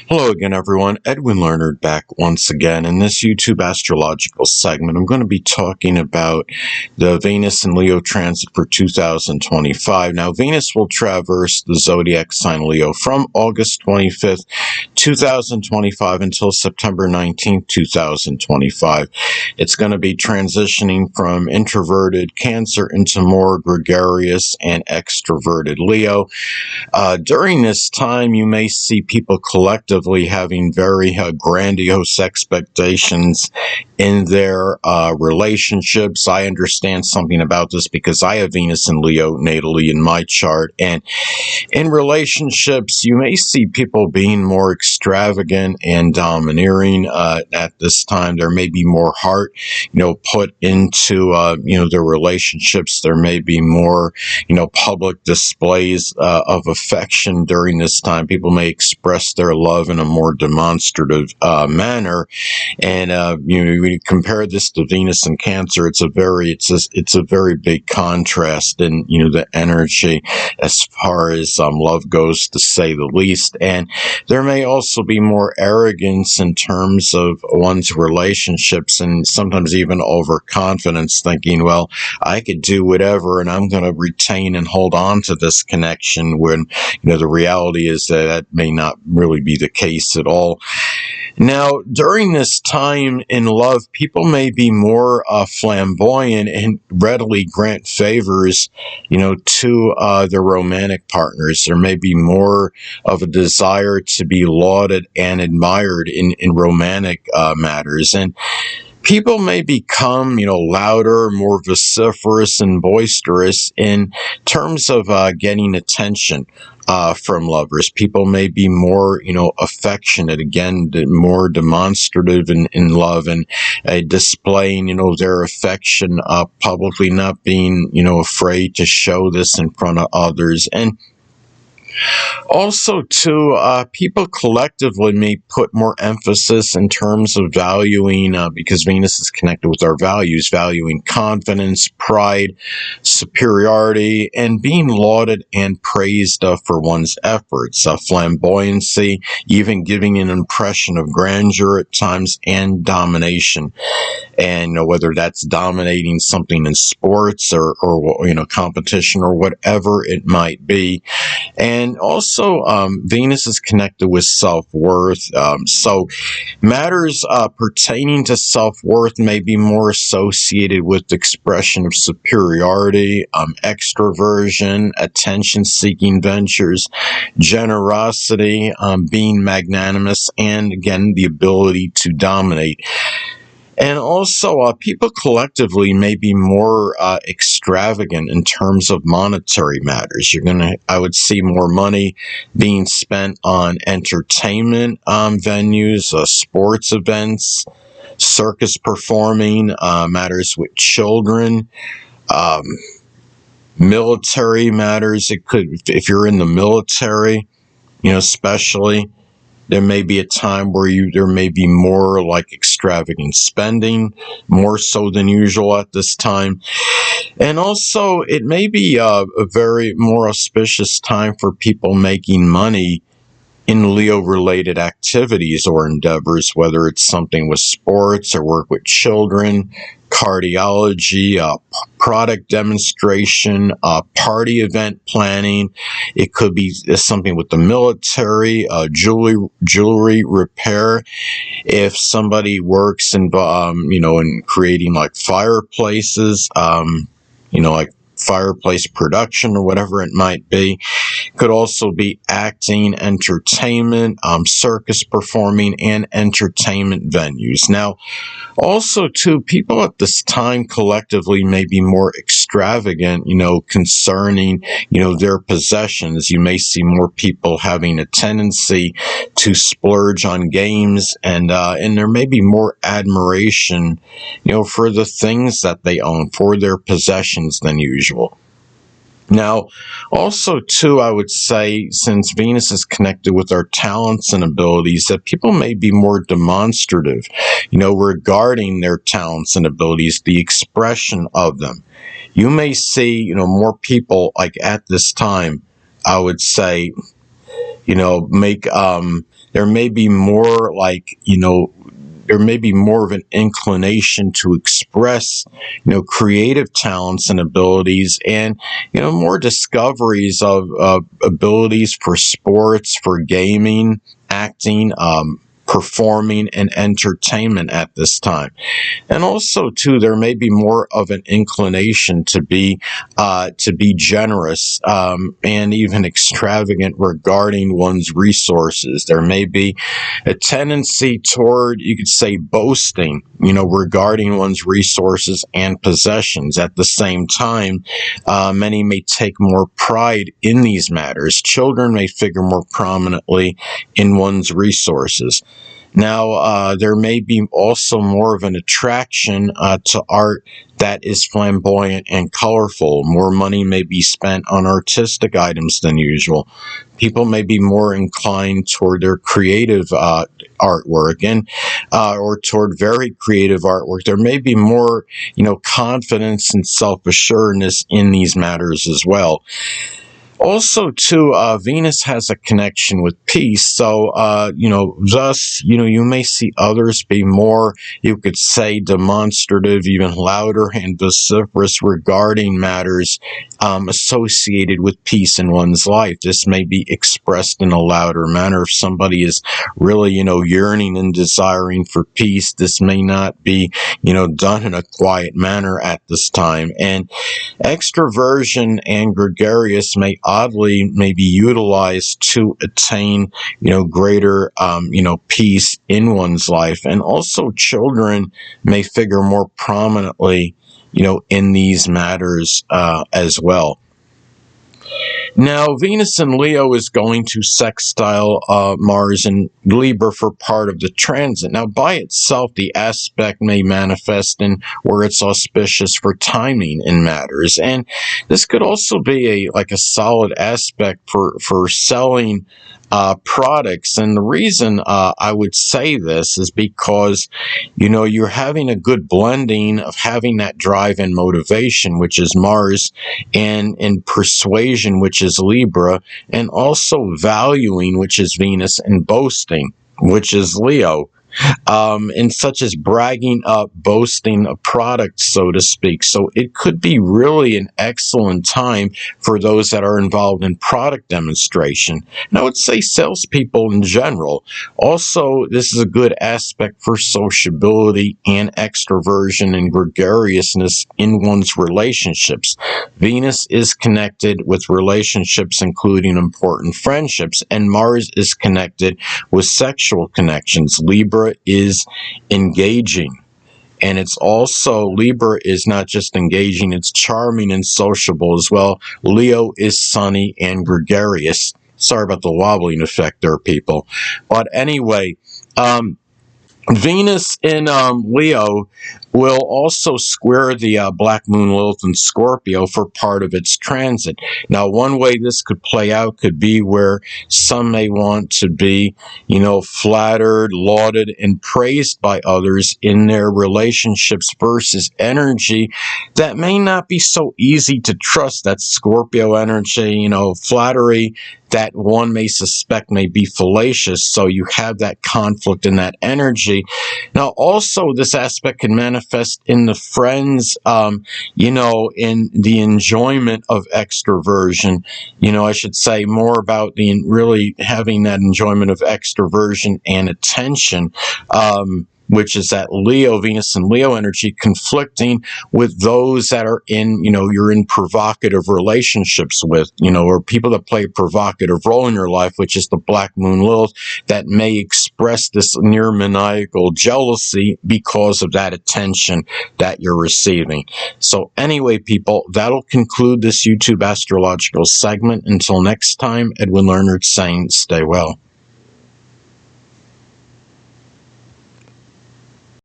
Hello again, everyone. Edwin Leonard back once again. In this YouTube astrological segment, I'm going to be talking about the Venus and Leo transit for 2025. Now, Venus will traverse the zodiac sign Leo from August 25th, 2025 until September 19th, 2025. It's going to be transitioning from introverted Cancer into more gregarious and extroverted Leo. During this time, you may see people collectively having very grandiose expectations in their relationships. I understand something about this because I have Venus and Leo natally in my chart. And in relationships, you may see people being more extravagant and domineering at this time. There may be more heart, put into, their relationships. There may be more, public displays of affection during this time. People may express their love in a more demonstrative manner. And when you compare this to Venus and Cancer, it's a very big contrast in the energy as far as love goes, to say the least. And there may also be more arrogance in terms of one's relationships, and sometimes even overconfidence, thinking, well, I could do whatever and I'm going to retain and hold on to this connection, when the reality is that may not really be the case at all. Now, during this time in love, people may be more flamboyant and readily grant favors, to their romantic partners. There may be more of a desire to be lauded and admired in romantic matters. And people may become, louder, more vociferous and boisterous in terms of getting attention from lovers. People may be more, affectionate, again, more demonstrative in love, and displaying, their affection publicly, not being, afraid to show this in front of others. And also, too, people collectively may put more emphasis in terms of valuing, because Venus is connected with our values, valuing confidence, pride, superiority, and being lauded and praised for one's efforts. Flamboyancy, even giving an impression of grandeur at times, and domination. And whether that's dominating something in sports or competition or whatever it might be. And also, Venus is connected with self-worth. So matters pertaining to self-worth may be more associated with expression of superiority, extroversion, attention-seeking ventures, generosity, being magnanimous, and again, the ability to dominate. And also, people collectively may be more extravagant in terms of monetary matters. I would see more money being spent on entertainment venues, sports events, circus performing, matters with children, military matters. It could, if you're in the military, especially, there may be a time where there may be more like extravagant spending, more so than usual at this time. And also, it may be a very more auspicious time for people making money in Leo-related activities or endeavors, whether it's something with sports or work with children, cardiology, product demonstration, party event planning. It could be something with the military, jewelry repair. If somebody works in creating like fireplaces, like fireplace production or whatever it might be. Could also be acting, entertainment, circus performing, and entertainment venues. Now, also, too, people at this time collectively may be more extravagant, concerning, their possessions. You may see more people having a tendency to splurge on games, and there may be more admiration, for the things that they own, for their possessions than usual. Now, also, too, I would say, since Venus is connected with our talents and abilities, that people may be more demonstrative, regarding their talents and abilities, the expression of them. You may see, more people, like at this time, I would say, make there may be more like, there may be more of an inclination to express, creative talents and abilities, and, more discoveries of abilities for sports, for gaming, acting, performing, and entertainment at this time. And also, too, there may be more of an inclination to be generous, and even extravagant regarding one's resources. There may be a tendency toward, you could say, boasting, regarding one's resources and possessions. At the same time, many may take more pride in these matters. Children may figure more prominently in one's resources. Now, there may be also more of an attraction to art that is flamboyant and colorful. More money may be spent on artistic items than usual. People may be more inclined toward their creative artwork, and or toward very creative artwork. There may be more, confidence and self-assuredness in these matters as well. Also, too, Venus has a connection with peace. So, thus, you may see others be more, you could say, demonstrative, even louder and vociferous regarding matters associated with peace in one's life. This may be expressed in a louder manner. If somebody is really, yearning and desiring for peace, this may not be, done in a quiet manner at this time. And extroversion and gregarious may be utilized to attain, greater, peace in one's life. And also children may figure more prominently, in these matters, as well. Now, Venus in Leo is going to sextile Mars in Libra for part of the transit. Now, by itself, the aspect may manifest in where it's auspicious for timing in matters. And this could also be a solid aspect for selling products. And the reason I would say this is because, you're having a good blending of having that drive and motivation, which is Mars, and persuasion, which is Libra, and also valuing, which is Venus, and boasting, which is Leo. And such as bragging up, boasting a product, so to speak. So it could be really an excellent time for those that are involved in product demonstration. And I would say salespeople in general. Also, this is a good aspect for sociability and extroversion and gregariousness in one's relationships. Venus is connected with relationships, including important friendships, and Mars is connected with sexual connections. Libra is engaging, and it's also, Libra is not just engaging, it's charming and sociable as well. Leo is sunny and gregarious. Sorry about the wobbling effect there, people. But anyway, Venus in Leo will also square the Black Moon Lilith in Scorpio for part of its transit. Now, one way this could play out could be where some may want to be, flattered, lauded, and praised by others in their relationships versus energy that may not be so easy to trust. That Scorpio energy, flattery that one may suspect may be fallacious. So you have that conflict in that energy. Now, also, this aspect can manifest in the friends, in the enjoyment of extroversion. I should say more about the really having that enjoyment of extroversion and attention, which is that Venus and Leo energy conflicting with those that are in, you're in provocative relationships with, or people that play a provocative role in your life, which is the Black Moon Lilith, that may express this near maniacal jealousy because of that attention that you're receiving. So anyway, people, that'll conclude this YouTube astrological segment. Until next time, Edwin Leonard saying, stay well.